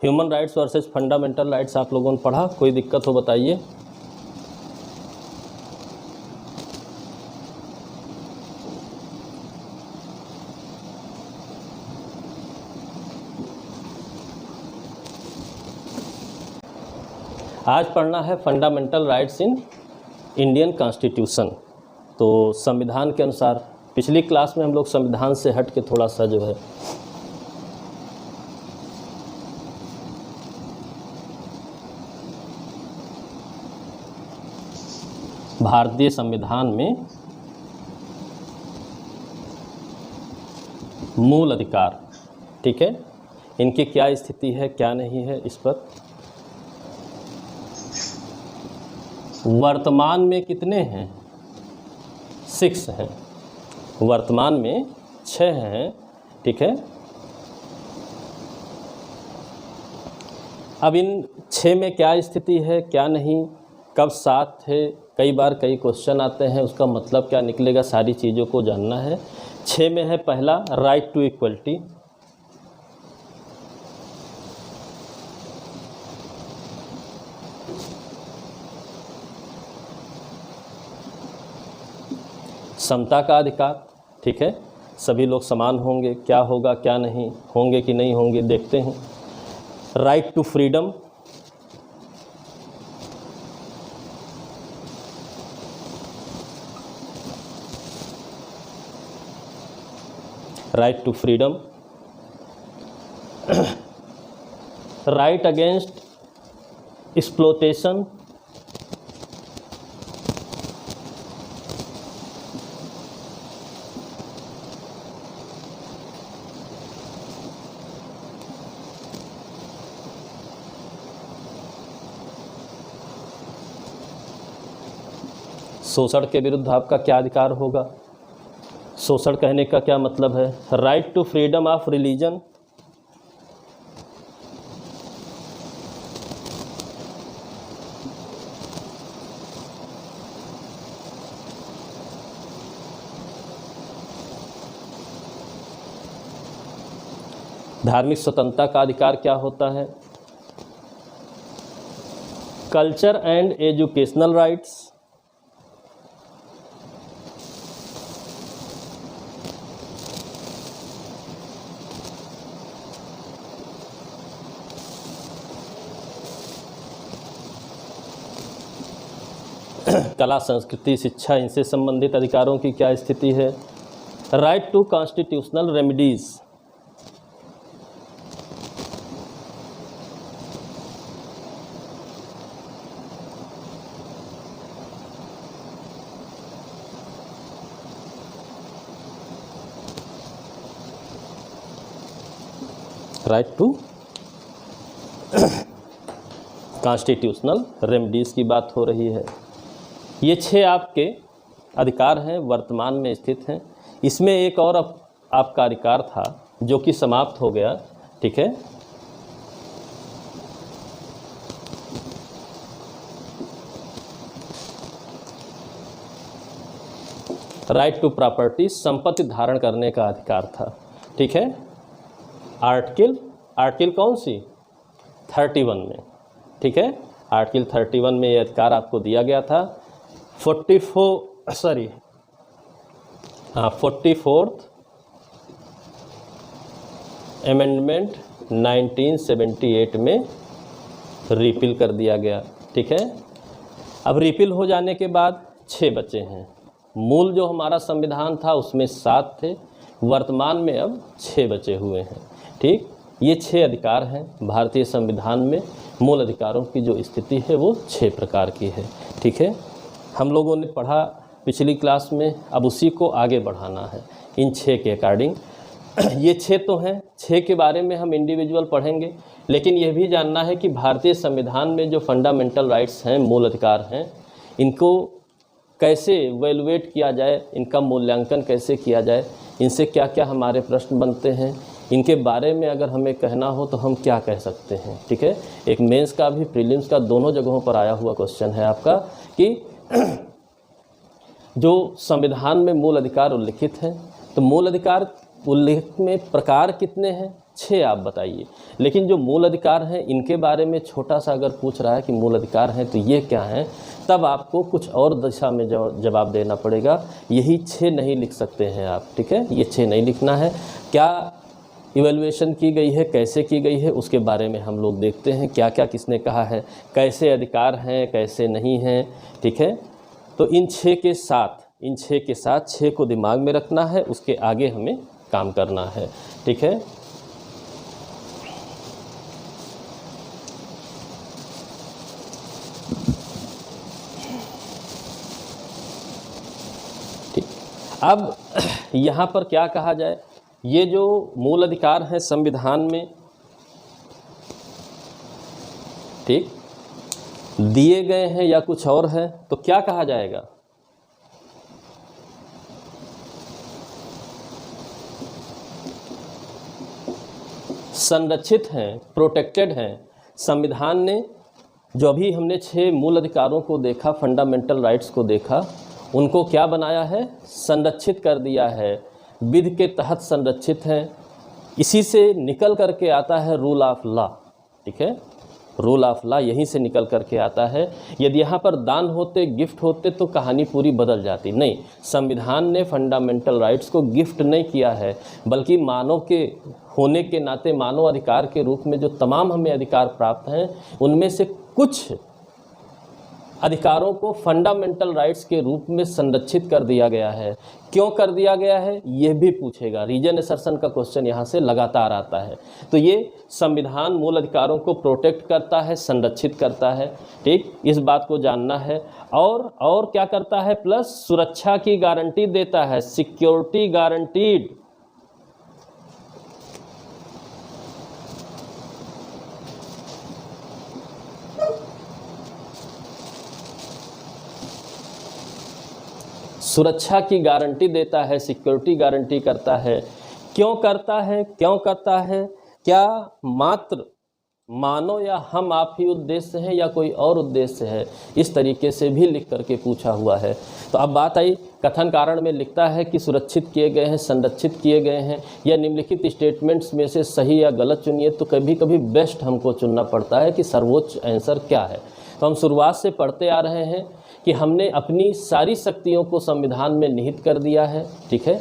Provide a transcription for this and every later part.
Human rights versus fundamental rights आप लोगों ने पढ़ा, कोई दिक्कत हो बताइए। आज पढ़ना है fundamental rights in Indian constitution. तो संविधान के अनुसार पिछली क्लास में हम लोग संविधान से हट के थोड़ा सा जो है भारतीय संविधान में मूल अधिकार, ठीक है, इनकी क्या स्थिति है क्या नहीं है, इस पर वर्तमान में कितने हैं? 6 हैं, वर्तमान में 6 हैं, ठीक है। अब इन 6 में क्या स्थिति है क्या नहीं, कब 7 थे, कई बार कई क्वेश्चन आते हैं, उसका मतलब क्या निकलेगा, सारी चीज़ों को जानना है। 6 में है पहला राइट टू इक्वलिटी, समता का अधिकार, ठीक है, सभी लोग समान होंगे, क्या होगा क्या नहीं, होंगे कि नहीं होंगे देखते हैं। Right to freedom, right to freedom, right against exploitation, शोषण के विरुद्ध आपका क्या अधिकार होगा, शोषण कहने का क्या मतलब है। Right to freedom of religion, धार्मिक स्वतंत्रता का अधिकार क्या होता है। कल्चर एंड एजुकेशनल राइट्स, कला संस्कृति शिक्षा इनसे संबंधित अधिकारों की क्या स्थिति है। Right to constitutional remedies, right to constitutional remedies की बात हो रही है। ये 6 आपके अधिकार हैं, वर्तमान में स्थित हैं। इसमें एक और आपका अधिकार था जो कि समाप्त हो गया, ठीक है। राइट टू प्रॉपर्टी, संपत्ति धारण करने का अधिकार था, ठीक है। आर्टिकल कौन सी 31 में, ठीक है, आर्टिकल 31 में ये अधिकार आपको दिया गया था। 44th अमेंडमेंट 1978 में रिपील कर दिया गया, ठीक है। अब रिपील हो जाने के बाद 6 बचे हैं। मूल जो हमारा संविधान था उसमें 7 थे, वर्तमान में अब 6 बचे हुए हैं, ठीक। ये 6 अधिकार हैं भारतीय संविधान में। मूल अधिकारों की जो स्थिति है वो 6 प्रकार की है, ठीक है। हम लोगों ने पढ़ा पिछली क्लास में, अब उसी को आगे बढ़ाना है इन 6 के अकॉर्डिंग। ये 6 तो हैं, 6 के बारे में हम इंडिविजुअल पढ़ेंगे, लेकिन यह भी जानना है कि भारतीय संविधान में जो फंडामेंटल राइट्स हैं, मूल अधिकार हैं, इनको कैसे वैल्यूएट किया जाए, इनका मूल्यांकन कैसे किया जाए, इनसे क्या क्या हमारे प्रश्न बनते हैं, इनके बारे में अगर हमें कहना हो तो हम क्या कह सकते हैं, ठीक है। एक मेंस का भी प्रीलिम्स का दोनों जगहों पर आया हुआ क्वेश्चन है आपका कि जो संविधान में मूल अधिकार उल्लिखित हैं, तो मूल अधिकार उल्लेख में प्रकार कितने हैं, 6 आप बताइए। लेकिन जो मूल अधिकार हैं इनके बारे में छोटा सा अगर पूछ रहा है कि मूल अधिकार हैं तो ये क्या हैं, तब आपको कुछ और दिशा में जवाब देना पड़ेगा। यही 6 नहीं लिख सकते हैं आप, ठीक है, ये 6 नहीं लिखना है। क्या इवैल्यूएशन की गई है, कैसे की गई है, उसके बारे में हम लोग देखते हैं, क्या क्या किसने कहा है, कैसे अधिकार हैं कैसे नहीं हैं, ठीक है। तो इन 6 के साथ 6 को दिमाग में रखना है, उसके आगे हमें काम करना है, ठीक है। ठीक, अब यहाँ पर क्या कहा जाए, ये जो मूल अधिकार हैं संविधान में, ठीक, दिए गए हैं या कुछ और है, तो क्या कहा जाएगा? संरक्षित हैं, प्रोटेक्टेड हैं। संविधान ने जो अभी हमने 6 मूल अधिकारों को देखा, फंडामेंटल राइट्स को देखा, उनको क्या बनाया है? संरक्षित कर दिया है, विधि के तहत संरक्षित हैं। इसी से निकल करके आता है रूल ऑफ लॉ, ठीक है, रूल ऑफ लॉ यहीं से निकल करके आता है। यदि यहाँ पर दान होते, गिफ्ट होते तो कहानी पूरी बदल जाती। नहीं, संविधान ने फंडामेंटल राइट्स को गिफ्ट नहीं किया है, बल्कि मानव के होने के नाते मानव अधिकार के रूप में जो तमाम हमें अधिकार प्राप्त हैं, उनमें से कुछ अधिकारों को फंडामेंटल राइट्स के रूप में संरक्षित कर दिया गया है। क्यों कर दिया गया है, ये भी पूछेगा। रीजन असर्शन का क्वेश्चन यहाँ से लगातार आता है। तो ये संविधान मूल अधिकारों को प्रोटेक्ट करता है, संरक्षित करता है, ठीक, इस बात को जानना है। और क्या करता है? प्लस सुरक्षा की गारंटी देता है, सिक्योरिटी गारंटीड। सुरक्षा की गारंटी देता है, सिक्योरिटी गारंटी करता है। क्यों करता है? क्या मात्र मानो या हम आप ही उद्देश्य है या कोई और उद्देश्य है? इस तरीके से भी लिख करके पूछा हुआ है। तो अब बात आई, कथन कारण में लिखता है कि सुरक्षित किए गए हैं, संरक्षित किए गए हैं, या निम्नलिखित स्टेटमेंट्स में से सही या गलत चुनिए। तो कभी कभी बेस्ट हमको चुनना पड़ता है कि सर्वोच्च आंसर क्या है। तो हम शुरुआत से पढ़ते आ रहे हैं कि हमने अपनी सारी शक्तियों को संविधान में निहित कर दिया है, ठीक है,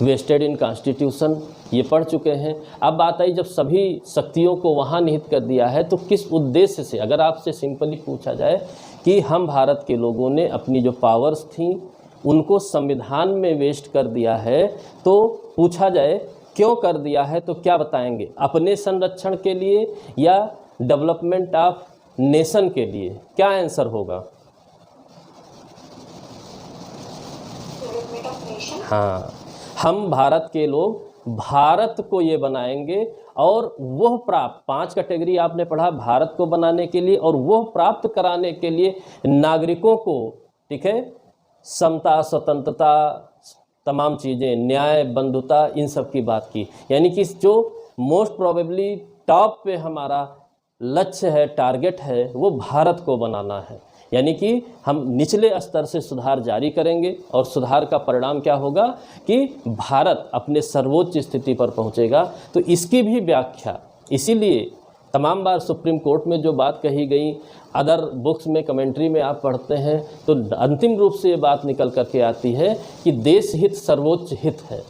वेस्टेड इन कॉन्स्टिट्यूशन, ये पढ़ चुके हैं। अब बात आई, जब सभी शक्तियों को वहाँ निहित कर दिया है तो किस उद्देश्य से? अगर आपसे सिंपली पूछा जाए कि हम भारत के लोगों ने अपनी जो पावर्स थी उनको संविधान में वेस्ट कर दिया है, तो पूछा जाए क्यों कर दिया है, तो क्या बताएंगे? अपने संरक्षण के लिए या डेवलपमेंट ऑफ नेशन के लिए? क्या आंसर होगा? हाँ, हम भारत के लोग भारत को ये बनाएंगे और वह प्राप्त 5 कैटेगरी आपने पढ़ा भारत को बनाने के लिए, और वह प्राप्त कराने के लिए नागरिकों को, ठीक है, समता, स्वतंत्रता, तमाम चीज़ें, न्याय, बंधुता, इन सब की बात की। यानी कि जो मोस्ट प्रोबेबली टॉप पे हमारा लक्ष्य है, टारगेट है, वो भारत को बनाना है। यानी कि हम निचले स्तर से सुधार जारी करेंगे और सुधार का परिणाम क्या होगा कि भारत अपने सर्वोच्च स्थिति पर पहुंचेगा। तो इसकी भी व्याख्या, इसीलिए तमाम बार सुप्रीम कोर्ट में जो बात कही गई, अदर बुक्स में, कमेंट्री में आप पढ़ते हैं तो अंतिम रूप से ये बात निकल करके आती है कि देश हित सर्वोच्च हित है,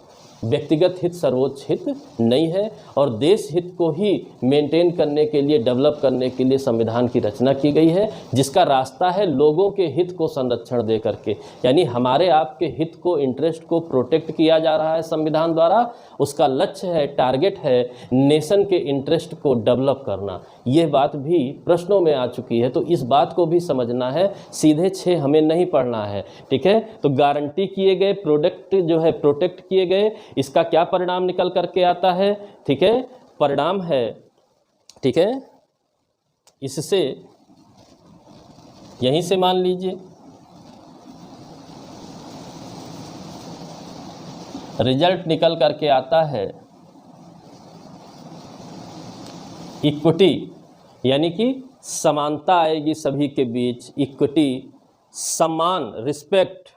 व्यक्तिगत हित सर्वोच्च हित नहीं है। और देश हित को ही मेंटेन करने के लिए, डेवलप करने के लिए संविधान की रचना की गई है, जिसका रास्ता है लोगों के हित को संरक्षण दे करके। यानी हमारे आपके हित को, इंटरेस्ट को प्रोटेक्ट किया जा रहा है संविधान द्वारा। उसका लक्ष्य है, टारगेट है नेशन के इंटरेस्ट को डेवलप करना। यह बात भी प्रश्नों में आ चुकी है, तो इस बात को भी समझना है। सीधे 6 हमें नहीं पढ़ना है, ठीक है। तो गारंटी किए गए, प्रोडक्ट जो है प्रोटेक्ट किए गए, इसका क्या परिणाम निकल करके आता है, ठीक है, परिणाम है, ठीक है, इससे यहीं से मान लीजिए रिजल्ट निकल करके आता है इक्विटी, यानी कि समानता आएगी सभी के बीच, इक्विटी, सम्मान, रिस्पेक्ट,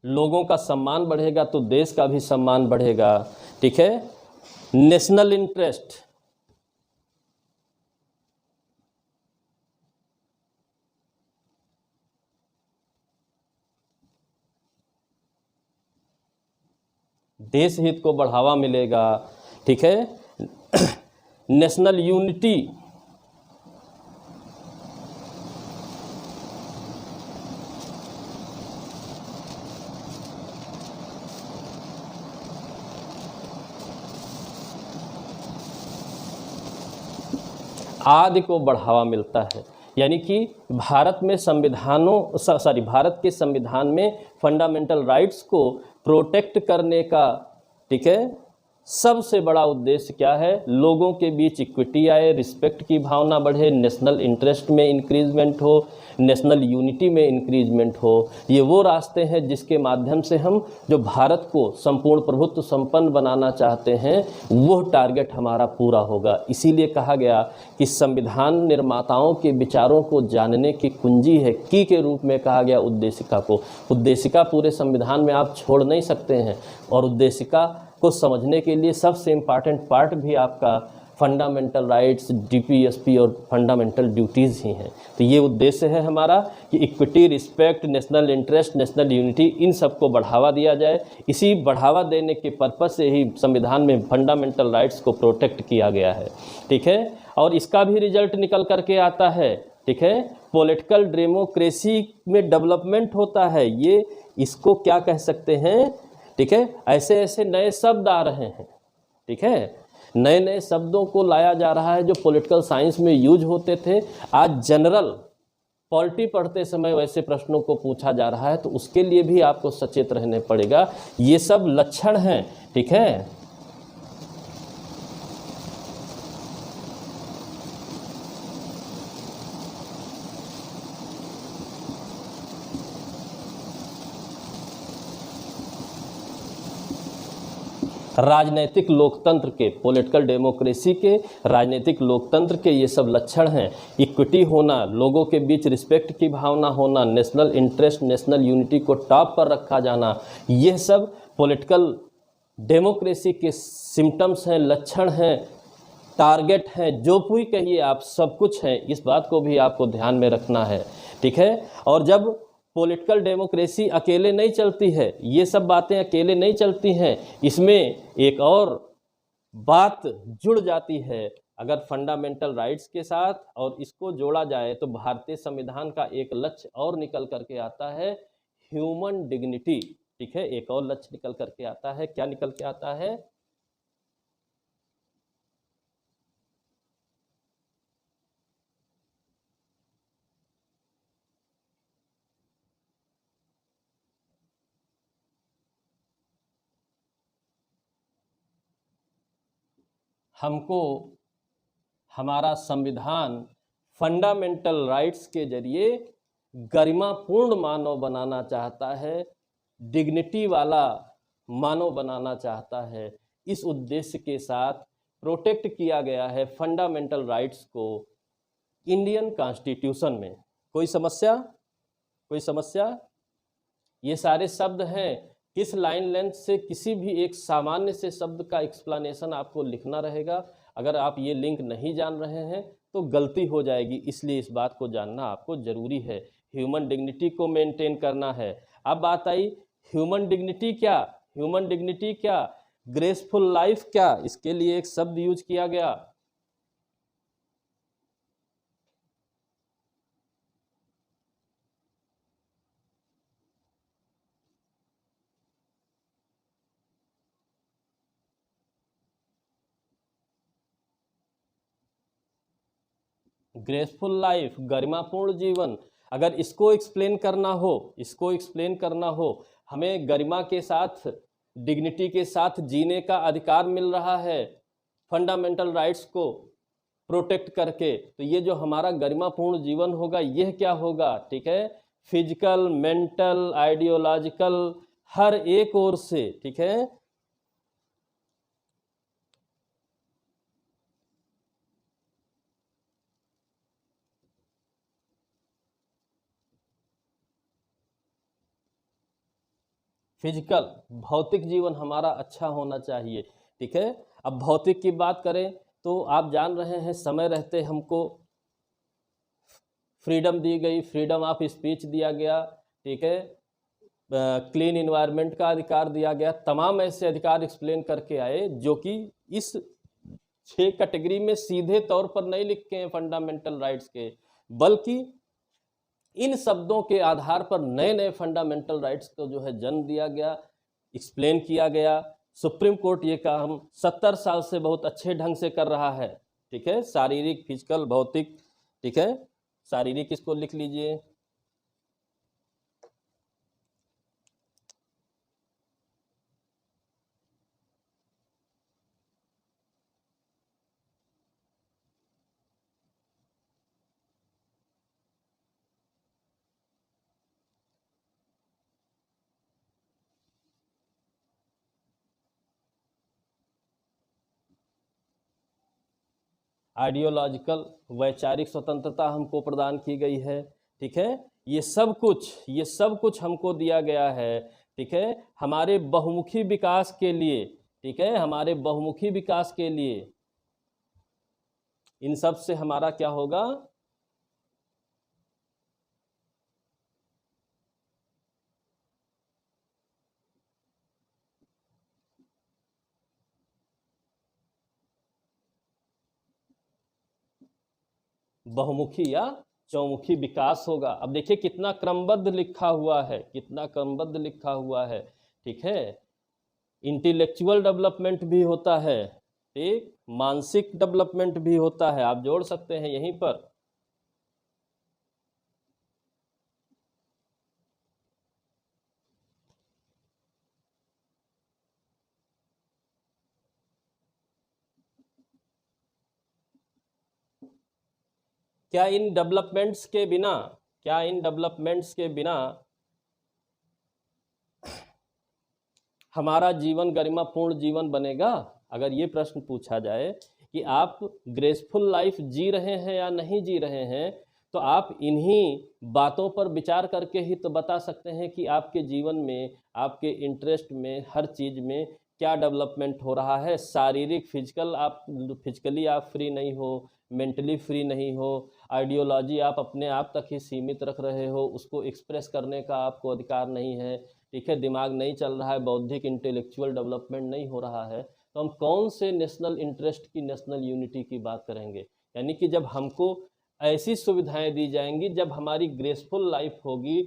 लोगों का सम्मान बढ़ेगा तो देश का भी सम्मान बढ़ेगा, ठीक है। नेशनल इंटरेस्ट, देश हित को बढ़ावा मिलेगा, ठीक है। नेशनल यूनिटी, आदि को बढ़ावा मिलता है। यानी कि भारत में भारत के संविधान में फंडामेंटल राइट्स को प्रोटेक्ट करने का, ठीक है, सबसे बड़ा उद्देश्य क्या है? लोगों के बीच इक्विटी आए, रिस्पेक्ट की भावना बढ़े, नेशनल इंटरेस्ट में इंक्रीजमेंट हो, नेशनल यूनिटी में इंक्रीजमेंट हो। ये वो रास्ते हैं जिसके माध्यम से हम जो भारत को संपूर्ण प्रभुत्व संपन्न बनाना चाहते हैं वो टारगेट हमारा पूरा होगा। इसीलिए कहा गया कि संविधान निर्माताओं के विचारों को जानने की कुंजी है, की के रूप में कहा गया उद्देशिका को। उद्देशिका पूरे संविधान में आप छोड़ नहीं सकते हैं, और उद्देशिका को समझने के लिए सबसे इम्पॉर्टेंट पार्ट भी आपका फंडामेंटल राइट्स, डीपीएसपी और फंडामेंटल ड्यूटीज़ ही हैं। तो ये उद्देश्य है हमारा कि equity, respect, national interest, national unity, इन सबको बढ़ावा दिया जाए। इसी बढ़ावा देने के पर्पज़ से ही संविधान में फंडामेंटल राइट्स को प्रोटेक्ट किया गया है, ठीक है। और इसका भी रिजल्ट निकल करके आता है, ठीक है, पॉलिटिकल डेमोक्रेसी में डेवलपमेंट होता है। ये इसको क्या कह सकते हैं, ठीक है। ऐसे ऐसे नए शब्द आ रहे हैं, ठीक है, नए नए शब्दों को लाया जा रहा है जो पॉलिटिकल साइंस में यूज होते थे, आज जनरल पॉलिटी पढ़ते समय वैसे प्रश्नों को पूछा जा रहा है। तो उसके लिए भी आपको सचेत रहने पड़ेगा। ये सब लक्षण हैं, ठीक है। राजनीतिक लोकतंत्र के, पॉलिटिकल डेमोक्रेसी के, राजनीतिक लोकतंत्र के ये सब लक्षण हैं। इक्विटी होना, लोगों के बीच रिस्पेक्ट की भावना होना, नेशनल इंटरेस्ट, नेशनल यूनिटी को टॉप पर रखा जाना, ये सब पॉलिटिकल डेमोक्रेसी के सिम्टम्स हैं, लक्षण हैं, टारगेट हैं, जो भी कहिए आप, सब कुछ है। इस बात को भी आपको ध्यान में रखना है, ठीक है। और जब पॉलिटिकल डेमोक्रेसी अकेले नहीं चलती है, ये सब बातें अकेले नहीं चलती हैं, इसमें एक और बात जुड़ जाती है। अगर फंडामेंटल राइट्स के साथ और इसको जोड़ा जाए तो भारतीय संविधान का एक लक्ष्य और निकल करके आता है, ह्यूमन डिग्निटी, ठीक है। एक और लक्ष्य निकल करके आता है, क्या निकल के आता है? हमको हमारा संविधान फंडामेंटल राइट्स के जरिए गरिमापूर्ण मानव बनाना चाहता है, डिग्निटी वाला मानव बनाना चाहता है। इस उद्देश्य के साथ प्रोटेक्ट किया गया है फंडामेंटल राइट्स को इंडियन कॉन्स्टिट्यूशन में। कोई समस्या? कोई समस्या? ये सारे शब्द हैं। किस लाइन लेंथ से किसी भी एक सामान्य से शब्द का एक्सप्लेनेशन आपको लिखना रहेगा। अगर आप ये लिंक नहीं जान रहे हैं तो गलती हो जाएगी, इसलिए इस बात को जानना आपको ज़रूरी है। ह्यूमन डिग्निटी को मेंटेन करना है। अब बात आई ह्यूमन डिग्निटी क्या, ह्यूमन डिग्निटी क्या, ग्रेसफुल लाइफ क्या, इसके लिए एक शब्द यूज किया गया। ग्रेसफुल लाइफ, गरिमापूर्ण जीवन। अगर इसको एक्सप्लेन करना हो, इसको एक्सप्लेन करना हो, हमें गरिमा के साथ, डिग्निटी के साथ जीने का अधिकार मिल रहा है फंडामेंटल राइट्स को प्रोटेक्ट करके। तो ये जो हमारा गरिमापूर्ण जीवन होगा यह क्या होगा, ठीक है, फिजिकल, मेंटल, आइडियोलॉजिकल, हर एक ओर से, ठीक है। फिजिकल भौतिक जीवन हमारा अच्छा होना चाहिए, ठीक है। अब भौतिक की बात करें तो आप जान रहे हैं समय रहते हमको फ्रीडम दी गई, फ्रीडम ऑफ स्पीच दिया गया, ठीक है, क्लीन इन्वायरमेंट का अधिकार दिया गया, तमाम ऐसे अधिकार एक्सप्लेन करके आए जो कि इस 6 कैटेगरी में सीधे तौर पर नहीं लिखे हैं फंडामेंटल राइट्स के, बल्कि इन शब्दों के आधार पर नए नए फंडामेंटल राइट्स को जो है जन्म दिया गया, एक्सप्लेन किया गया। सुप्रीम कोर्ट ये काम 70 साल से बहुत अच्छे ढंग से कर रहा है, ठीक है। शारीरिक, फिजिकल, भौतिक, ठीक है। शारीरिक इसको लिख लीजिए, आइडियोलॉजिकल वैचारिक स्वतंत्रता हमको प्रदान की गई है, ठीक है। ये सब कुछ हमको दिया गया है, ठीक है, हमारे बहुमुखी विकास के लिए, ठीक है, हमारे बहुमुखी विकास के लिए। इन सब से हमारा क्या होगा? बहुमुखी या चौमुखी विकास होगा। अब देखिए कितना क्रमबद्ध लिखा हुआ है, कितना क्रमबद्ध लिखा हुआ है, ठीक है। इंटेलेक्चुअल डेवलपमेंट भी होता है, ठीक, मानसिक डेवलपमेंट भी होता है, आप जोड़ सकते हैं यहीं पर। क्या इन डेवलपमेंट्स के बिना, क्या इन डेवलपमेंट्स के बिना हमारा जीवन गरिमापूर्ण जीवन बनेगा? अगर ये प्रश्न पूछा जाए कि आप ग्रेसफुल लाइफ जी रहे हैं या नहीं जी रहे हैं, तो आप इन्हीं बातों पर विचार करके ही तो बता सकते हैं कि आपके जीवन में, आपके इंटरेस्ट में, हर चीज़ में क्या डेवलपमेंट हो रहा है। शारीरिक, फिजिकली आप फ्री नहीं हो, मेंटली फ्री नहीं हो, आइडियोलॉजी आप अपने आप तक ही सीमित रख रहे हो, उसको एक्सप्रेस करने का आपको अधिकार नहीं है, ठीक है, दिमाग नहीं चल रहा है, बौद्धिक इंटेलेक्चुअल डेवलपमेंट नहीं हो रहा है, तो हम कौन से नेशनल इंटरेस्ट की, नेशनल यूनिटी की बात करेंगे? यानी कि जब हमको ऐसी सुविधाएं दी जाएंगी, जब हमारी ग्रेसफुल लाइफ होगी,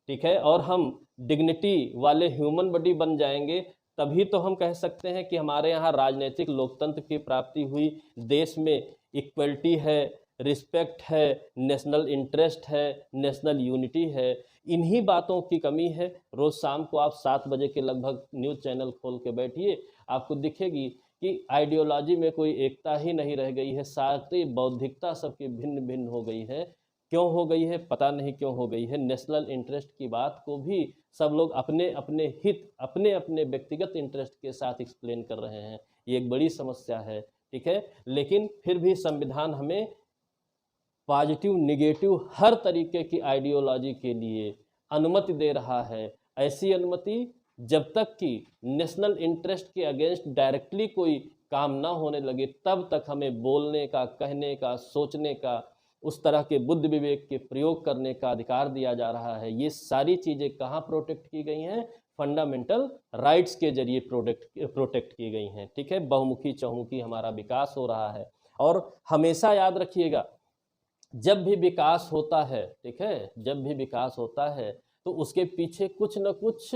ठीक है, और हम डिग्निटी वाले ह्यूमन बॉडी बन जाएंगे, तभी तो हम कह सकते हैं कि हमारे यहाँ राजनीतिक लोकतंत्र की प्राप्ति हुई, देश में इक्वलिटी है, रिस्पेक्ट है, नेशनल इंटरेस्ट है, नेशनल यूनिटी है। इन्हीं बातों की कमी है। रोज़ शाम को आप 7 बजे के लगभग न्यूज़ चैनल खोल के बैठिए, आपको दिखेगी कि आइडियोलॉजी में कोई एकता ही नहीं रह गई है, सारी बौद्धिकता सबकी भिन्न भिन्न हो गई है। क्यों हो गई है? पता नहीं क्यों हो गई है। नेशनल इंटरेस्ट की बात को भी सब लोग अपने अपने हित, अपने अपने व्यक्तिगत इंटरेस्ट के साथ एक्सप्लेन कर रहे हैं। ये एक बड़ी समस्या है, ठीक है। लेकिन फिर भी संविधान हमें पॉजिटिव, निगेटिव हर तरीके की आइडियोलॉजी के लिए अनुमति दे रहा है। ऐसी अनुमति जब तक कि नेशनल इंटरेस्ट के अगेंस्ट डायरेक्टली कोई काम ना होने लगे, तब तक हमें बोलने का, कहने का, सोचने का, उस तरह के बुद्धि विवेक के प्रयोग करने का अधिकार दिया जा रहा है। ये सारी चीज़ें कहाँ प्रोटेक्ट की गई हैं? फंडामेंटल राइट्स के जरिए प्रोटेक्ट की गई हैं, ठीक है। बहुमुखी चहुमुखी हमारा विकास हो रहा है। और हमेशा याद रखिएगा, जब भी विकास होता है, ठीक है, जब भी विकास होता है तो उसके पीछे कुछ न कुछ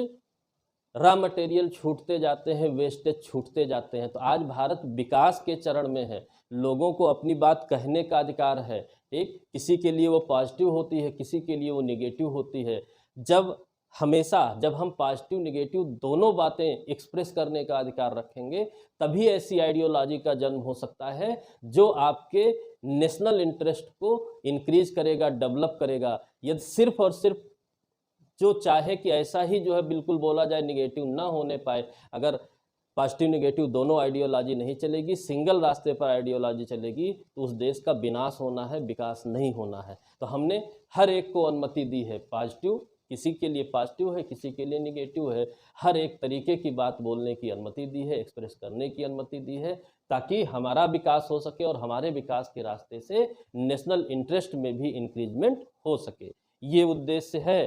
रॉ मटेरियल छूटते जाते हैं, वेस्टेज छूटते जाते हैं। तो आज भारत विकास के चरण में है, लोगों को अपनी बात कहने का अधिकार है, ठीक, किसी के लिए वो पॉजिटिव होती है, किसी के लिए वो निगेटिव होती है। जब हम पॉजिटिव निगेटिव दोनों बातें एक्सप्रेस करने का अधिकार रखेंगे, तभी ऐसी आइडियोलॉजी का जन्म हो सकता है जो आपके नेशनल इंटरेस्ट को इंक्रीज करेगा, डेवलप करेगा। यदि सिर्फ और सिर्फ जो चाहे कि ऐसा ही जो है बिल्कुल बोला जाए, निगेटिव ना होने पाए, अगर पॉजिटिव निगेटिव दोनों आइडियोलॉजी नहीं चलेगी, सिंगल रास्ते पर आइडियोलॉजी चलेगी, तो उस देश का विनाश होना है, विकास नहीं होना है। तो हमने हर एक को अनुमति दी है, पॉजिटिव किसी के लिए पॉजिटिव है, किसी के लिए निगेटिव है। हर एक तरीके की बात बोलने की अनुमति दी है, एक्सप्रेस करने की अनुमति दी है, ताकि हमारा विकास हो सके और हमारे विकास के रास्ते से नेशनल इंटरेस्ट में भी इंक्रीजमेंट हो सके। ये उद्देश्य है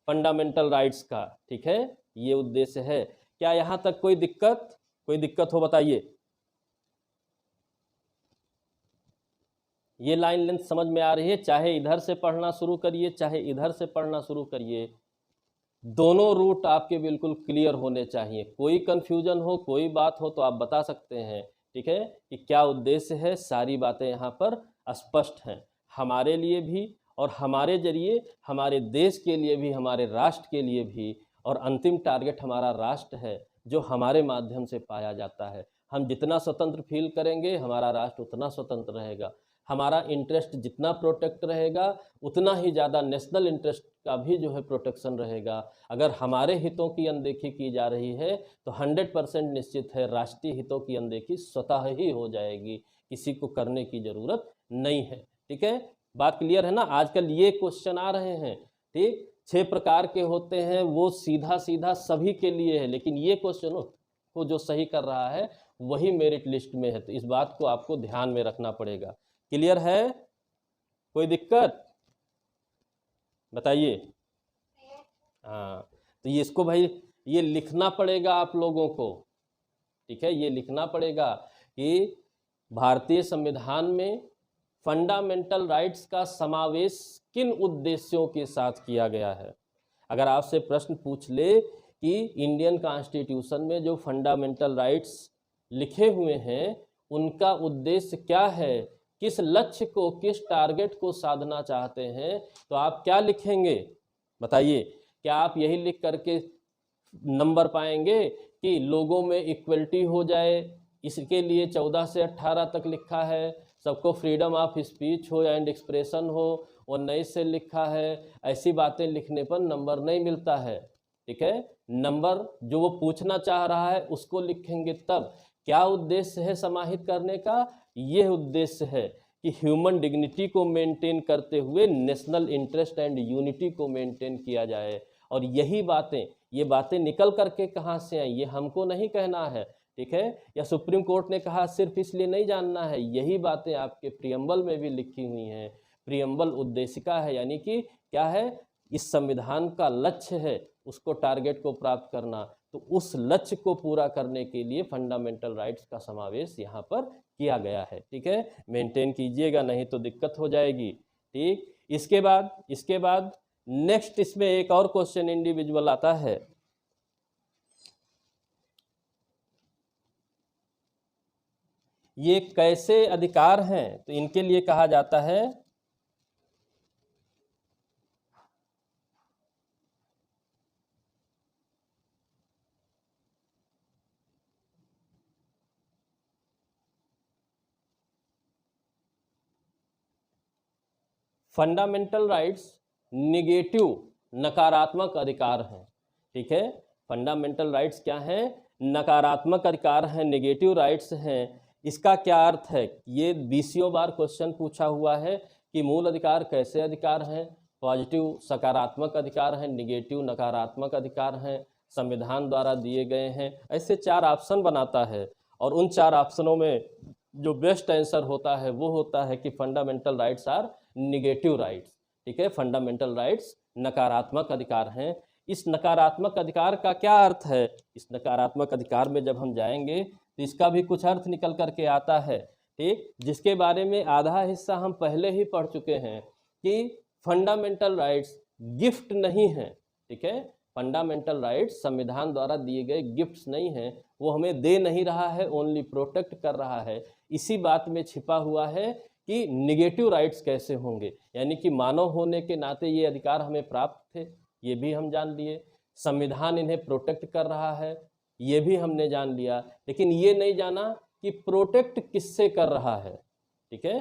फंडामेंटल राइट्स का, ठीक है, ये उद्देश्य है। क्या यहाँ तक कोई दिक्कत हो बताइए। ये लाइन लेंथ समझ में आ रही है? चाहे इधर से पढ़ना शुरू करिए, चाहे इधर से पढ़ना शुरू करिए, दोनों रूट आपके बिल्कुल क्लियर होने चाहिए। कोई कंफ्यूजन हो, कोई बात हो तो आप बता सकते हैं, ठीक है, कि क्या उद्देश्य है। सारी बातें यहाँ पर स्पष्ट हैं हमारे लिए भी, और हमारे जरिए हमारे देश के लिए भी, हमारे राष्ट्र के लिए भी। और अंतिम टारगेट हमारा राष्ट्र है, जो हमारे माध्यम से पाया जाता है। हम जितना स्वतंत्र फील करेंगे, हमारा राष्ट्र उतना स्वतंत्र रहेगा। हमारा इंटरेस्ट जितना प्रोटेक्ट रहेगा, उतना ही ज़्यादा नेशनल इंटरेस्ट का भी जो है प्रोटेक्शन रहेगा। अगर हमारे हितों की अनदेखी की जा रही है तो 100% निश्चित है राष्ट्रीय हितों की अनदेखी स्वतः ही हो जाएगी, किसी को करने की ज़रूरत नहीं है। ठीक है, बात क्लियर है ना। आजकल ये क्वेश्चन आ रहे हैं, ठीक, 6 प्रकार के होते हैं, वो सीधा सीधा सभी के लिए है, लेकिन ये क्वेश्चन को जो सही कर रहा है वही मेरिट लिस्ट में है। तो इस बात को आपको ध्यान में रखना पड़ेगा। क्लियर है? कोई दिक्कत बताइए। हाँ, तो ये इसको भाई ये लिखना पड़ेगा आप लोगों को, ठीक है, ये लिखना पड़ेगा कि भारतीय संविधान में फंडामेंटल राइट्स का समावेश किन उद्देश्यों के साथ किया गया है। अगर आपसे प्रश्न पूछ ले कि इंडियन कॉन्स्टिट्यूशन में जो फंडामेंटल राइट्स लिखे हुए हैं उनका उद्देश्य क्या है, किस लक्ष्य को, किस टारगेट को साधना चाहते हैं, तो आप क्या लिखेंगे बताइए। क्या आप यही लिख करके नंबर पाएंगे कि लोगों में इक्वलिटी हो जाए, इसके लिए 14 से 18 तक लिखा है, सबको फ्रीडम ऑफ स्पीच हो एंड एक्सप्रेशन हो, 19 से लिखा है। ऐसी बातें लिखने पर नंबर नहीं मिलता है, ठीक है। नंबर जो वो पूछना चाह रहा है उसको लिखेंगे तब। क्या उद्देश्य है समाहित करने का? यह उद्देश्य है कि ह्यूमन डिग्निटी को मेंटेन करते हुए नेशनल इंटरेस्ट एंड यूनिटी को मेंटेन किया जाए। और यही बातें, ये बातें निकल करके कहाँ से आई, ये हमको नहीं कहना है, ठीक है, या सुप्रीम कोर्ट ने कहा सिर्फ इसलिए नहीं जानना है। यही बातें आपके प्रियम्बल में भी लिखी हुई हैं। प्रियम्बल उद्देशिका है, यानी कि क्या है, इस संविधान का लक्ष्य है उसको, टारगेट को प्राप्त करना। तो उस लक्ष्य को पूरा करने के लिए फंडामेंटल राइट्स का समावेश यहाँ पर किया गया है, ठीक है। मेंटेन कीजिएगा, नहीं तो दिक्कत हो जाएगी, ठीक। इसके बाद नेक्स्ट इसमें एक और क्वेश्चन इंडिविजुअल आता है। ये कैसे अधिकार हैं, तो इनके लिए कहा जाता है फंडामेंटल राइट्स निगेटिव, नकारात्मक अधिकार हैं, ठीक है। फंडामेंटल राइट्स क्या हैं? नकारात्मक अधिकार हैं, नेगेटिव राइट्स हैं। इसका क्या अर्थ है? ये 20 बार क्वेश्चन पूछा हुआ है कि मूल अधिकार कैसे अधिकार हैं, पॉजिटिव सकारात्मक अधिकार हैं, निगेटिव नकारात्मक अधिकार हैं, संविधान द्वारा दिए गए हैं। ऐसे 4 ऑप्शन बनाता है, और उन 4 ऑप्शनों में जो बेस्ट आंसर होता है वो होता है कि fundamental rights are negative rights, ठीक है। फंडामेंटल राइट्स नकारात्मक अधिकार हैं। इस नकारात्मक अधिकार का क्या अर्थ है? इस नकारात्मक अधिकार में जब हम जाएंगे तो इसका भी कुछ अर्थ निकल करके आता है, ठीक, जिसके बारे में आधा हिस्सा हम पहले ही पढ़ चुके हैं कि फंडामेंटल राइट्स गिफ्ट नहीं है, ठीक है। फंडामेंटल राइट्स संविधान द्वारा दिए गए गिफ्ट्स नहीं हैं, वो हमें दे नहीं रहा है, ओनली प्रोटेक्ट कर रहा है। इसी बात में छिपा हुआ है कि निगेटिव राइट्स कैसे होंगे, यानी कि मानव होने के नाते ये अधिकार हमें प्राप्त थे, ये भी हम जान लिए। संविधान इन्हें प्रोटेक्ट कर रहा है, ये भी हमने जान लिया, लेकिन ये नहीं जाना कि प्रोटेक्ट किससे कर रहा है, ठीक है।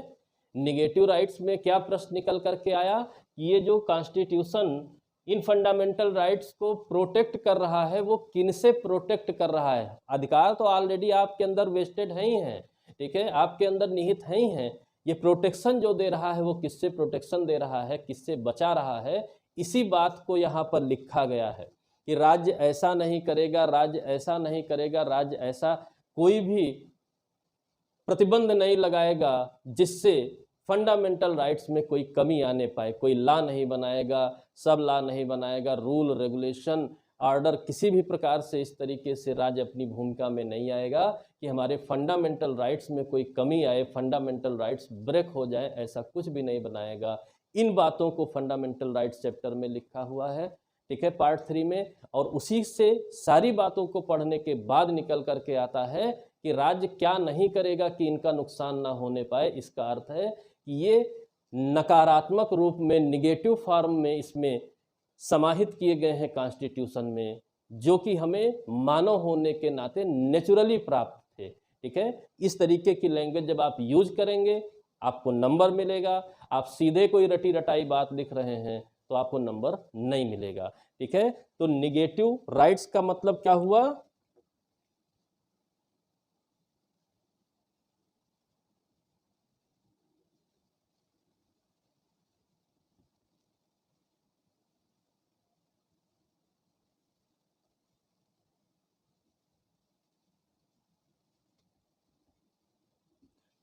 निगेटिव राइट्स में क्या प्रश्न निकल करके आया कि ये जो कॉन्स्टिट्यूशन इन फंडामेंटल राइट्स को प्रोटेक्ट कर रहा है वो किनसे प्रोटेक्ट कर रहा है। अधिकार तो ऑलरेडी आपके अंदर वेस्टेड है ही हैं, ठीक है, आपके अंदर निहित है ही हैं। ये प्रोटेक्शन जो दे रहा है वो किससे प्रोटेक्शन दे रहा है, किससे बचा रहा है, इसी बात को यहाँ पर लिखा गया है कि राज्य ऐसा नहीं करेगा, राज्य ऐसा नहीं करेगा, राज्य ऐसा कोई भी प्रतिबंध नहीं लगाएगा जिससे फंडामेंटल राइट्स में कोई कमी आने पाए, कोई लॉ नहीं बनाएगा, सब लॉ नहीं बनाएगा, रूल रेगुलेशन ऑर्डर किसी भी प्रकार से इस तरीके से राज्य अपनी भूमिका में नहीं आएगा कि हमारे फंडामेंटल राइट्स में कोई कमी आए, फंडामेंटल राइट्स ब्रेक हो जाए, ऐसा कुछ भी नहीं बनाएगा। इन बातों को फंडामेंटल राइट्स चैप्टर में लिखा हुआ है, ठीक है, पार्ट 3 में। और उसी से सारी बातों को पढ़ने के बाद निकल करके आता है कि राज्य क्या नहीं करेगा कि इनका नुकसान ना होने पाए। इसका अर्थ है कि ये नकारात्मक रूप में, निगेटिव फॉर्म में इसमें समाहित किए गए हैं कॉन्स्टिट्यूशन में, जो कि हमें मानव होने के नाते नेचुरली प्राप्त थे, ठीक है। इस तरीके की लैंग्वेज जब आप यूज करेंगे आपको नंबर मिलेगा। आप सीधे कोई रटी रटाई बात लिख रहे हैं तो आपको नंबर नहीं मिलेगा, ठीक है। तो निगेटिव राइट्स का मतलब क्या हुआ?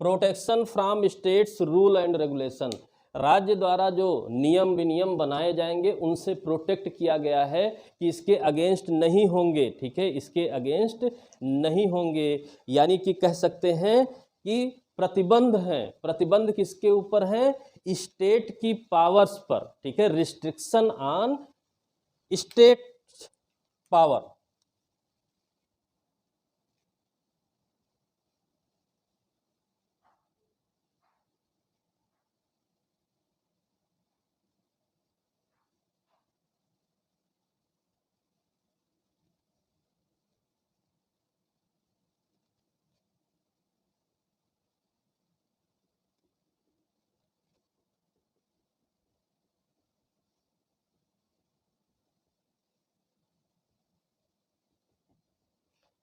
Protection from states rule and regulation, राज्य द्वारा जो नियम विनियम बनाए जाएंगे उनसे प्रोटेक्ट किया गया है कि इसके अगेंस्ट नहीं होंगे, ठीक है, इसके अगेंस्ट नहीं होंगे। यानी कि कह सकते हैं कि प्रतिबंध हैं। प्रतिबंध किसके ऊपर हैं? स्टेट की पावर्स पर, ठीक है, रिस्ट्रिक्शन ऑन स्टेट पावर।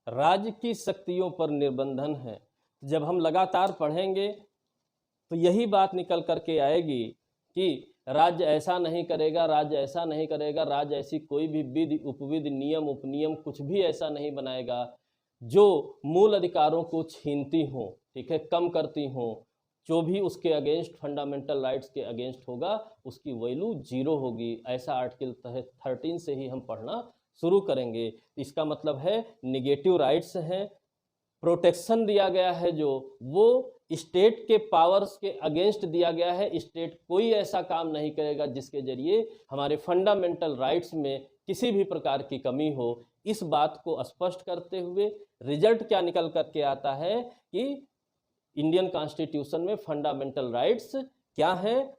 राज्य की शक्तियों पर निर्बंधन है। जब हम लगातार पढ़ेंगे तो यही बात निकल करके आएगी कि राज्य ऐसा नहीं करेगा, राज्य ऐसा नहीं करेगा, राज्य ऐसी कोई भी विधि उपविधि नियम उपनियम कुछ भी ऐसा नहीं बनाएगा जो मूल अधिकारों को छीनती हो, ठीक है, कम करती हो। जो भी उसके अगेंस्ट फंडामेंटल राइट्स के अगेंस्ट होगा उसकी वैल्यू 0 होगी। ऐसा आर्टिकल 13 से ही हम पढ़ना शुरू करेंगे। इसका मतलब है निगेटिव राइट्स हैं, प्रोटेक्शन दिया गया है जो वो स्टेट के पावर्स के अगेंस्ट दिया गया है। स्टेट कोई ऐसा काम नहीं करेगा जिसके जरिए हमारे फंडामेंटल राइट्स में किसी भी प्रकार की कमी हो। इस बात को स्पष्ट करते हुए रिजल्ट क्या निकल करके आता है कि इंडियन कॉन्स्टिट्यूशन में फंडामेंटल राइट्स क्या हैं?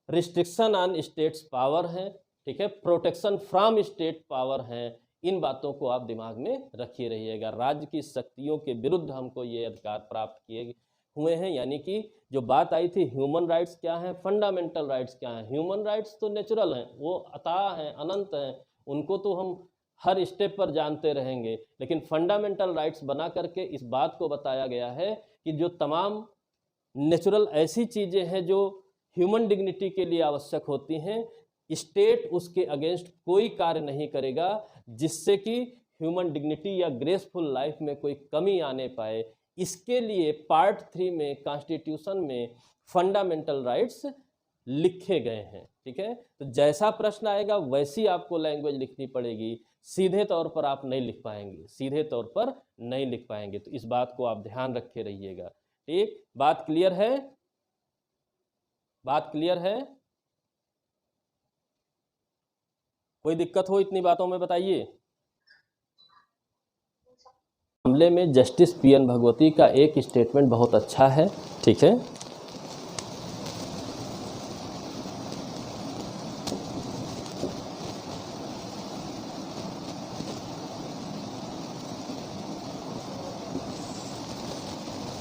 रिस्ट्रिक्शन ऑन स्टेट्स पावर है, ठीक है, प्रोटेक्शन फ्रॉम स्टेट पावर है। इन बातों को आप दिमाग में रखिए रहिएगा। राज्य की शक्तियों के विरुद्ध हमको ये अधिकार प्राप्त किए हुए हैं। यानी कि जो बात आई थी ह्यूमन राइट्स क्या है, फंडामेंटल राइट्स क्या है। ह्यूमन राइट्स तो नेचुरल हैं, वो अथाह हैं, अनंत हैं, उनको तो हम हर स्टेप पर जानते रहेंगे। लेकिन फंडामेंटल राइट्स बना करके इस बात को बताया गया है कि जो तमाम नेचुरल ऐसी चीज़ें हैं जो ह्यूमन डिग्निटी के लिए आवश्यक होती हैं, स्टेट उसके अगेंस्ट कोई कार्य नहीं करेगा जिससे कि ह्यूमन डिग्निटी या ग्रेसफुल लाइफ में कोई कमी आने पाए। इसके लिए पार्ट 3 में कॉन्स्टिट्यूशन में फंडामेंटल राइट्स लिखे गए हैं, ठीक है। तो जैसा प्रश्न आएगा वैसी आपको लैंग्वेज लिखनी पड़ेगी। सीधे तौर पर आप नहीं लिख पाएंगे, सीधे तौर पर नहीं लिख पाएंगे। तो इस बात को आप ध्यान रखे रहिएगा, ठीक। बात क्लियर है? बात क्लियर है? कोई दिक्कत हो इतनी बातों में बताइए। मामले में जस्टिस पी.एन. भगवती का एक स्टेटमेंट बहुत अच्छा है, ठीक है।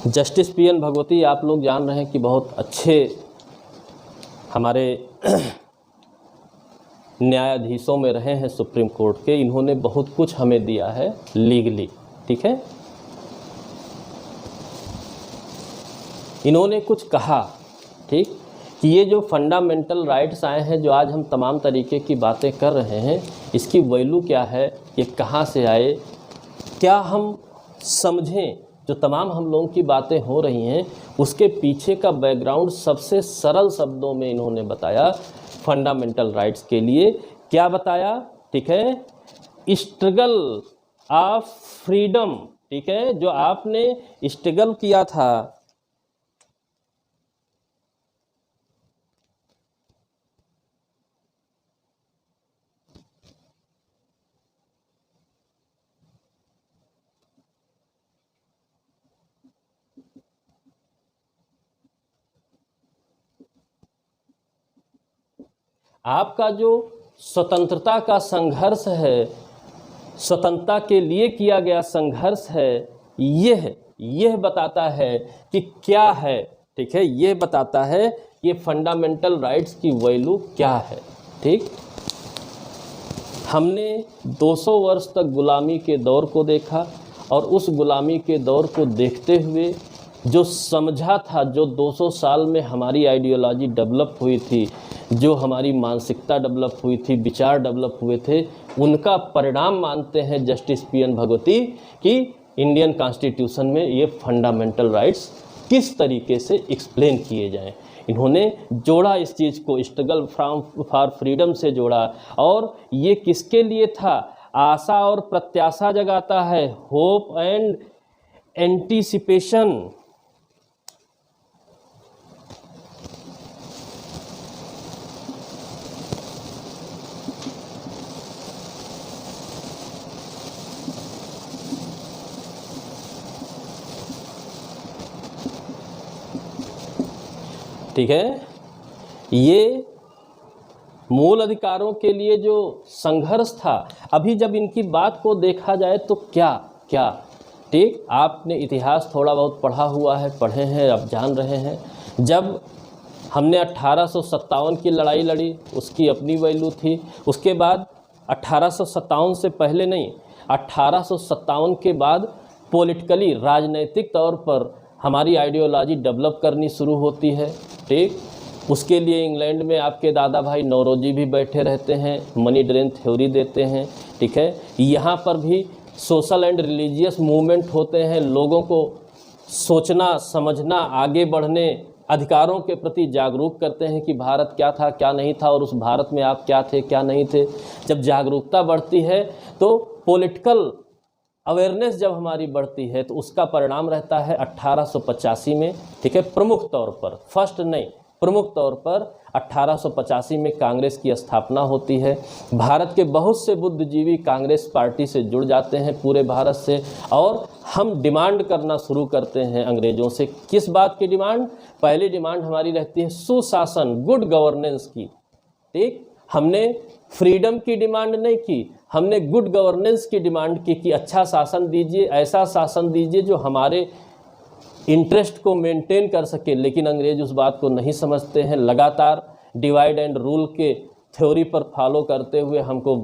Justice PN. भगवती आप लोग जान रहे हैं कि बहुत अच्छे हमारे न्यायाधीशों में रहे हैं सुप्रीम कोर्ट के। इन्होंने बहुत कुछ हमें दिया है लीगली, ठीक है। इन्होंने कुछ कहा, ठीक, कि ये जो फंडामेंटल राइट्स आए हैं, जो आज हम तमाम तरीके की बातें कर रहे हैं, इसकी वैल्यू क्या है, ये कहाँ से आए, क्या हम समझें। जो तमाम हम लोगों की बातें हो रही हैं उसके पीछे का बैकग्राउंड सबसे सरल शब्दों में इन्होंने बताया। फंडामेंटल राइट्स के लिए क्या बताया, ठीक है, स्ट्रगल ऑफ फ्रीडम, ठीक है, जो आपने स्ट्रगल किया था, आपका जो स्वतंत्रता का संघर्ष है, स्वतंत्रता के लिए किया गया संघर्ष है, यह बताता है कि क्या है, ठीक है, यह बताता है ये फंडामेंटल राइट्स की वैल्यू क्या है। ठीक, हमने 200 वर्ष तक गुलामी के दौर को देखा और उस गुलामी के दौर को देखते हुए जो समझा था, जो 200 साल में हमारी आइडियोलॉजी डेवलप हुई थी, जो हमारी मानसिकता डेवलप हुई थी, विचार डेवलप हुए थे, उनका परिणाम मानते हैं जस्टिस पी.एन. भगवती कि इंडियन कॉन्स्टिट्यूशन में ये फंडामेंटल राइट्स किस तरीके से एक्सप्लेन किए जाएं। इन्होंने जोड़ा इस चीज़ को, स्ट्रगल फॉर फ्रीडम से जोड़ा, और ये किसके लिए था, आशा और प्रत्याशा जगाता है, होप एंड एंटीसिपेशन। ठीक है, ये मूल अधिकारों के लिए जो संघर्ष था, अभी जब इनकी बात को देखा जाए तो क्या क्या, ठीक, आपने इतिहास थोड़ा बहुत पढ़ा हुआ है, पढ़े हैं, अब जान रहे हैं। जब हमने 1857 की लड़ाई लड़ी, उसकी अपनी वैल्यू थी। उसके बाद 1857 से पहले नहीं, 1857 के बाद पॉलिटिकली, राजनीतिक तौर पर हमारी आइडियोलॉजी डेवलप करनी शुरू होती है। ठीक, उसके लिए इंग्लैंड में आपके दादा भाई नौरोजी भी बैठे रहते हैं, मनी ड्रेन थ्योरी देते हैं। ठीक है, यहाँ पर भी सोशल एंड रिलीजियस मूवमेंट होते हैं, लोगों को सोचना, समझना, आगे बढ़ने, अधिकारों के प्रति जागरूक करते हैं कि भारत क्या था, क्या नहीं था, और उस भारत में आप क्या थे, क्या नहीं थे। जब जागरूकता बढ़ती है तो पॉलिटिकल अवेयरनेस जब हमारी बढ़ती है तो उसका परिणाम रहता है 1885 में। ठीक है, प्रमुख तौर पर, फर्स्ट नहीं, प्रमुख तौर पर 1885 में कांग्रेस की स्थापना होती है। भारत के बहुत से बुद्धिजीवी कांग्रेस पार्टी से जुड़ जाते हैं पूरे भारत से, और हम डिमांड करना शुरू करते हैं अंग्रेज़ों से। किस बात की डिमांड? पहली डिमांड हमारी रहती है सुशासन, गुड गवर्नेंस की। ठीक, हमने फ्रीडम की डिमांड नहीं की, हमने गुड गवर्नेंस की डिमांड की कि अच्छा शासन दीजिए, ऐसा शासन दीजिए जो हमारे इंटरेस्ट को मेंटेन कर सके। लेकिन अंग्रेज उस बात को नहीं समझते हैं, लगातार डिवाइड एंड रूल के थ्योरी पर फॉलो करते हुए हमको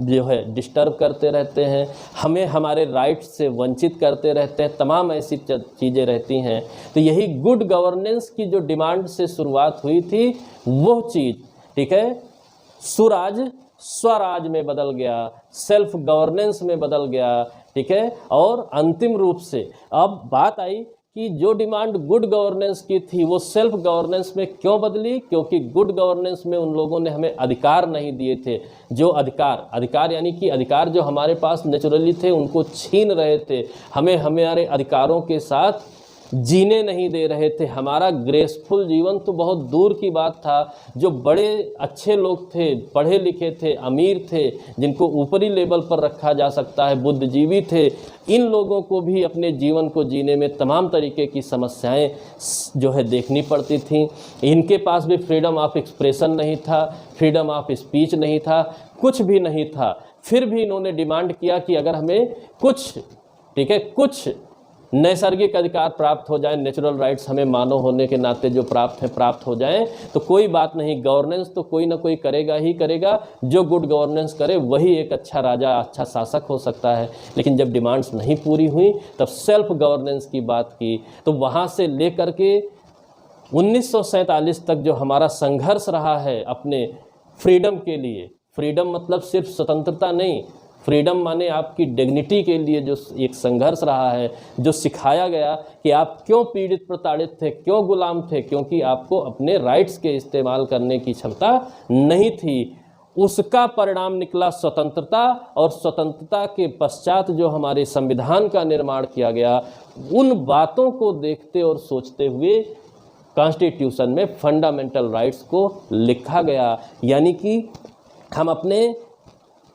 जो है डिस्टर्ब करते रहते हैं, हमें हमारे राइट्स से वंचित करते रहते हैं, तमाम ऐसी चीज़ें रहती हैं। तो यही गुड गवर्नेंस की जो डिमांड से शुरुआत हुई थी, वो चीज़, ठीक है, सुराज स्वराज में बदल गया, सेल्फ गवर्नेंस में बदल गया। ठीक है, और अंतिम रूप से अब बात आई कि जो डिमांड गुड गवर्नेंस की थी वो सेल्फ गवर्नेंस में क्यों बदली? क्योंकि गुड गवर्नेंस में उन लोगों ने हमें अधिकार नहीं दिए थे। जो अधिकार यानी कि अधिकार जो हमारे पास नेचुरली थे उनको छीन रहे थे, हमें हमारे अधिकारों के साथ जीने नहीं दे रहे थे। हमारा ग्रेसफुल जीवन तो बहुत दूर की बात था। जो बड़े अच्छे लोग थे, पढ़े लिखे थे, अमीर थे, जिनको ऊपरी लेवल पर रखा जा सकता है, बुद्धिजीवी थे, इन लोगों को भी अपने जीवन को जीने में तमाम तरीके की समस्याएं जो है देखनी पड़ती थी। इनके पास भी फ्रीडम ऑफ एक्सप्रेशन नहीं था, फ्रीडम ऑफ स्पीच नहीं था, कुछ भी नहीं था। फिर भी इन्होंने डिमांड किया कि अगर हमें कुछ, ठीक है, कुछ नैसर्गिक अधिकार प्राप्त हो जाए, नेचुरल राइट्स हमें मानव होने के नाते जो प्राप्त हो जाएं, तो कोई बात नहीं, गवर्नेंस तो कोई ना कोई करेगा ही करेगा। जो गुड गवर्नेंस करे वही एक अच्छा राजा, अच्छा शासक हो सकता है। लेकिन जब डिमांड्स नहीं पूरी हुई तब सेल्फ गवर्नेंस की बात की। तो वहाँ से लेकर के 1947 तक जो हमारा संघर्ष रहा है अपने फ्रीडम के लिए, फ्रीडम मतलब सिर्फ स्वतंत्रता नहीं, फ्रीडम माने आपकी डिग्निटी के लिए जो एक संघर्ष रहा है, जो सिखाया गया कि आप क्यों पीड़ित प्रताड़ित थे, क्यों गुलाम थे, क्योंकि आपको अपने राइट्स के इस्तेमाल करने की क्षमता नहीं थी। उसका परिणाम निकला स्वतंत्रता, और स्वतंत्रता के पश्चात जो हमारे संविधान का निर्माण किया गया, उन बातों को देखते और सोचते हुए कॉन्स्टिट्यूशन में फंडामेंटल राइट्स को लिखा गया। यानी कि हम अपने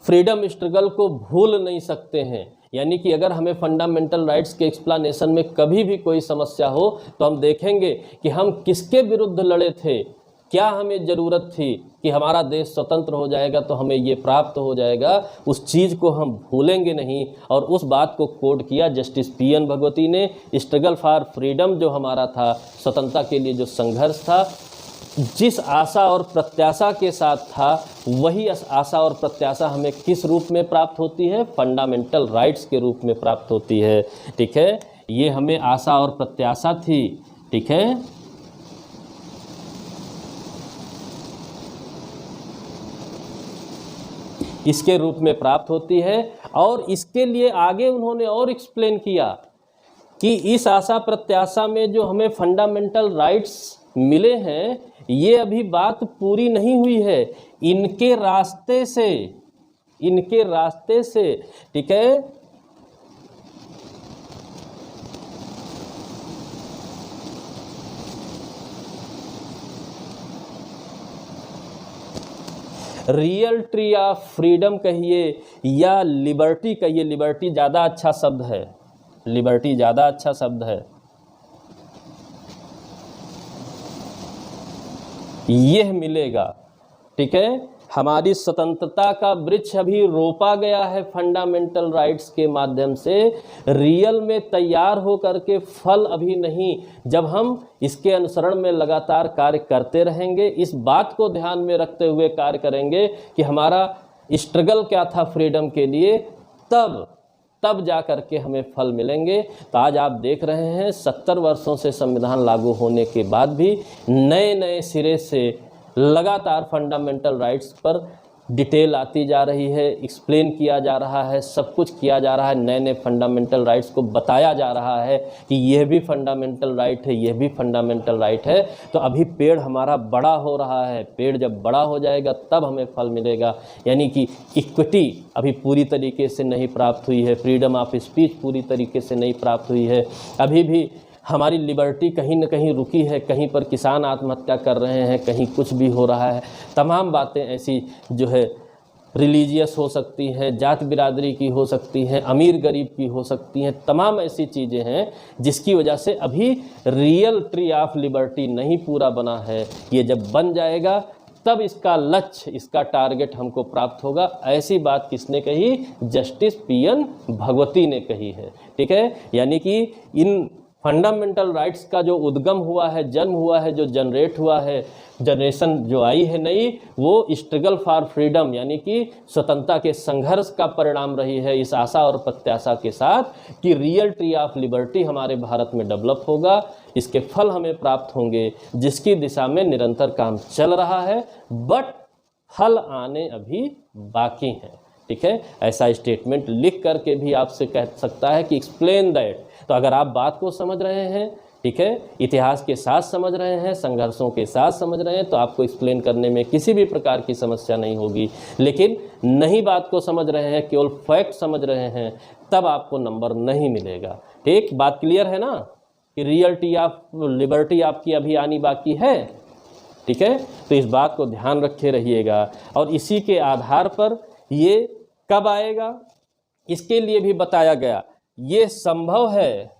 फ्रीडम स्ट्रगल को भूल नहीं सकते हैं। यानी कि अगर हमें फंडामेंटल राइट्स के एक्सप्लेनेशन में कभी भी कोई समस्या हो तो हम देखेंगे कि हम किसके विरुद्ध लड़े थे, क्या हमें ज़रूरत थी कि हमारा देश स्वतंत्र हो जाएगा तो हमें ये प्राप्त हो जाएगा, उस चीज़ को हम भूलेंगे नहीं। और उस बात को कोट किया जस्टिस पी.एन. भगवती ने। स्ट्रगल फॉर फ्रीडम जो हमारा था, स्वतंत्रता के लिए जो संघर्ष था, जिस आशा और प्रत्याशा के साथ था, वही आशा और प्रत्याशा हमें किस रूप में प्राप्त होती है? फंडामेंटल राइट्स के रूप में प्राप्त होती है। ठीक है, ये हमें आशा और प्रत्याशा थी। ठीक है, इसके रूप में प्राप्त होती है। और इसके लिए आगे उन्होंने और एक्सप्लेन किया कि इस आशा प्रत्याशा में जो हमें फंडामेंटल राइट्स मिले हैं, ये अभी बात पूरी नहीं हुई है, इनके रास्ते से। ठीक है, रियल ट्री ऑफ फ्रीडम कहिए या लिबर्टी कहिए, लिबर्टी ज़्यादा अच्छा शब्द है, लिबर्टी ज़्यादा अच्छा शब्द है। यह मिलेगा। ठीक है, हमारी स्वतंत्रता का वृक्ष अभी रोपा गया है फंडामेंटल राइट्स के माध्यम से, रियल में तैयार हो करके फल अभी नहीं। जब हम इसके अनुसरण में लगातार कार्य करते रहेंगे, इस बात को ध्यान में रखते हुए कार्य करेंगे कि हमारा स्ट्रगल क्या था फ्रीडम के लिए, तब जा कर के हमें फल मिलेंगे। तो आज आप देख रहे हैं 70 वर्षों से संविधान लागू होने के बाद भी नए सिरे से लगातार फंडामेंटल राइट्स पर डिटेल आती जा रही है, एक्सप्लेन किया जा रहा है, सब कुछ किया जा रहा है, नए फंडामेंटल राइट्स को बताया जा रहा है कि यह भी फंडामेंटल राइट है, यह भी फंडामेंटल राइट है। तो अभी पेड़ हमारा बड़ा हो रहा है, पेड़ जब बड़ा हो जाएगा तब हमें फल मिलेगा। यानी कि इक्विटी अभी पूरी तरीके से नहीं प्राप्त हुई है, फ्रीडम ऑफ स्पीच पूरी तरीके से नहीं प्राप्त हुई है, अभी भी हमारी लिबर्टी कहीं न कहीं रुकी है, कहीं पर किसान आत्महत्या कर रहे हैं, कहीं कुछ भी हो रहा है। तमाम बातें ऐसी जो है रिलीजियस हो सकती हैं, जात बिरादरी की हो सकती हैं, अमीर गरीब की हो सकती हैं, तमाम ऐसी चीज़ें हैं जिसकी वजह से अभी रियल ट्री ऑफ लिबर्टी नहीं पूरा बना है। ये जब बन जाएगा तब इसका लक्ष्य, इसका टारगेट हमको प्राप्त होगा। ऐसी बात किसने कही? Justice PN. भगवती ने कही है। ठीक है, यानी कि इन फंडामेंटल राइट्स का जो उद्गम हुआ है, जन्म हुआ है, जो जनरेट हुआ है, जनरेशन जो आई है नई, वो स्ट्रगल फॉर फ्रीडम यानी कि स्वतंत्रता के संघर्ष का परिणाम रही है, इस आशा और प्रत्याशा के साथ कि रियल ट्री ऑफ लिबर्टी हमारे भारत में डेवलप होगा, इसके फल हमें प्राप्त होंगे, जिसकी दिशा में निरंतर काम चल रहा है, बट फल आने अभी बाकी हैं। ठीक है, ऐसा स्टेटमेंट लिख करके भी आपसे कह सकता है कि एक्सप्लेन दैट। तो अगर आप बात को समझ रहे हैं, ठीक है, इतिहास के साथ समझ रहे हैं, संघर्षों के साथ समझ रहे हैं, तो आपको एक्सप्लेन करने में किसी भी प्रकार की समस्या नहीं होगी। लेकिन नहीं बात को समझ रहे हैं, केवल फैक्ट समझ रहे हैं, तब आपको नंबर नहीं मिलेगा। ठीक, बात क्लियर है ना कि रियल ट्री ऑफ लिबर्टी आपकी अभी आनी बाकी है। ठीक है, तो इस बात को ध्यान रखे रहिएगा। और इसी के आधार पर ये कब आएगा, इसके लिए भी बताया गया। ये संभव है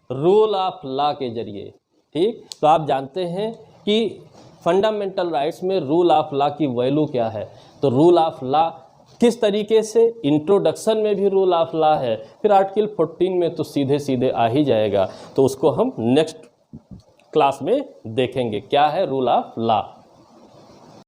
रूल ऑफ लॉ के जरिए। ठीक, तो आप जानते हैं कि फंडामेंटल राइट्स में रूल ऑफ लॉ की वैल्यू क्या है। तो रूल ऑफ लॉ किस तरीके से, इंट्रोडक्शन में भी रूल ऑफ लॉ है, फिर आर्टिकल 14 में तो सीधे आ ही जाएगा। तो उसको हम नेक्स्ट क्लास में देखेंगे क्या है रूल ऑफ लॉ।